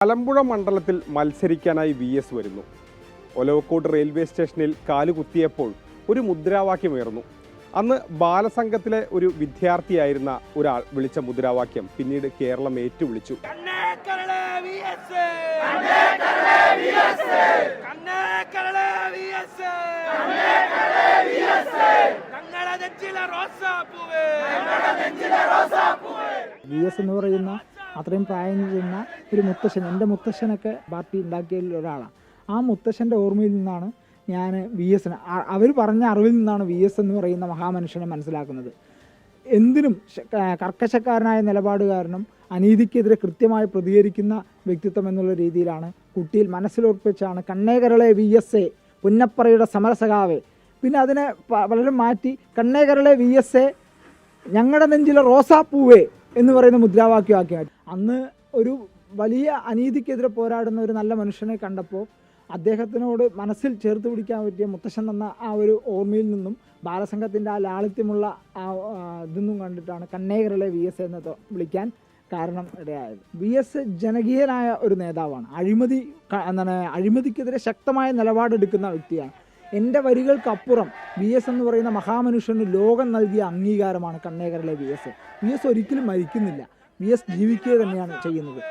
മലമ്പുഴ മണ്ഡലത്തിൽ മത്സരിക്കാനായി വി.എസ്. വരുന്നു. ഒലവക്കോട് റെയിൽവേ സ്റ്റേഷനിൽ കാലുകുത്തിയപ്പോൾ ഒരു മുദ്രാവാക്യമുയർന്നു. അന്ന് ബാലസംഘത്തിലെ ഒരു വിദ്യാർത്ഥിയായിരുന്ന ഒരാൾ വിളിച്ച മുദ്രാവാക്യം പിന്നീട് കേരളം ഏറ്റുവിളിച്ചു. വി.എസ്. എന്ന് പറയുന്ന അത്രയും പ്രായം ചെയ്യുന്ന ഒരു മുത്തശ്ശൻ, എൻ്റെ മുത്തശ്ശനൊക്കെ പാർട്ടി ഉണ്ടാക്കിയതിൽ ഒരാളാണ്. ആ മുത്തശ്ശൻ്റെ ഓർമ്മയിൽ നിന്നാണ് ഞാൻ വി.എസിന്, അവർ പറഞ്ഞ അറിവിൽ നിന്നാണ് വി.എസ്. എന്ന് പറയുന്ന മഹാമനുഷ്യനെ മനസ്സിലാക്കുന്നത്. എന്തിനും കർക്കശക്കാരനായ നിലപാടുകാരനും അനീതിക്കെതിരെ കൃത്യമായി പ്രതികരിക്കുന്ന വ്യക്തിത്വം എന്നുള്ള രീതിയിലാണ് കുട്ടിയിൽ മനസ്സിലുറപ്പിച്ചാണ് കണ്ണേകരളെ വി.എസ്.എ, പുന്നപ്പറയുടെ സമരസഖാവെ. പിന്നെ അതിനെ വളരെ മാറ്റി കണ്ണേകരളെ വി.എസ്.എ, ഞങ്ങളുടെ നെഞ്ചിലെ റോസാപ്പൂവേ എന്ന് പറയുന്ന മുദ്രാവാക്യമാക്കി മാറ്റി. അന്ന് ഒരു വലിയ അനീതിക്കെതിരെ പോരാടുന്ന ഒരു നല്ല മനുഷ്യനെ കണ്ടപ്പോൾ അദ്ദേഹത്തിനോട് മനസ്സിൽ ചേർത്ത് പിടിക്കാൻ പറ്റിയ മുത്തശ്ശൻ എന്ന ആ ഒരു ഓർമ്മയിൽ നിന്നും ബാലസംഘത്തിൻ്റെ ആ ലാളിത്യമുള്ള ആ ഇതൊന്നും കണ്ടിട്ടാണ് കണ്ണേകരളെ വി.എസ്. എന്ന് വിളിക്കാൻ കാരണം ഇടയായത്. വി.എസ്. ജനകീയനായ ഒരു നേതാവാണ്. അഴിമതിക്കെതിരെ ശക്തമായ നിലപാടെടുക്കുന്ന വ്യക്തിയാണ്. എൻ്റെ വരികൾക്കപ്പുറം വി.എസ്. എന്ന് പറയുന്ന മഹാമനുഷ്യന് ലോകം നൽകിയ അംഗീകാരമാണ് കണ്ണേകരളെ വി.എസ്. വി.എസ്. ഒരിക്കലും മരിക്കുന്നില്ല. വി.എസ്. ജീവിക്കുക തന്നെയാണ് ചെയ്യുന്നത്.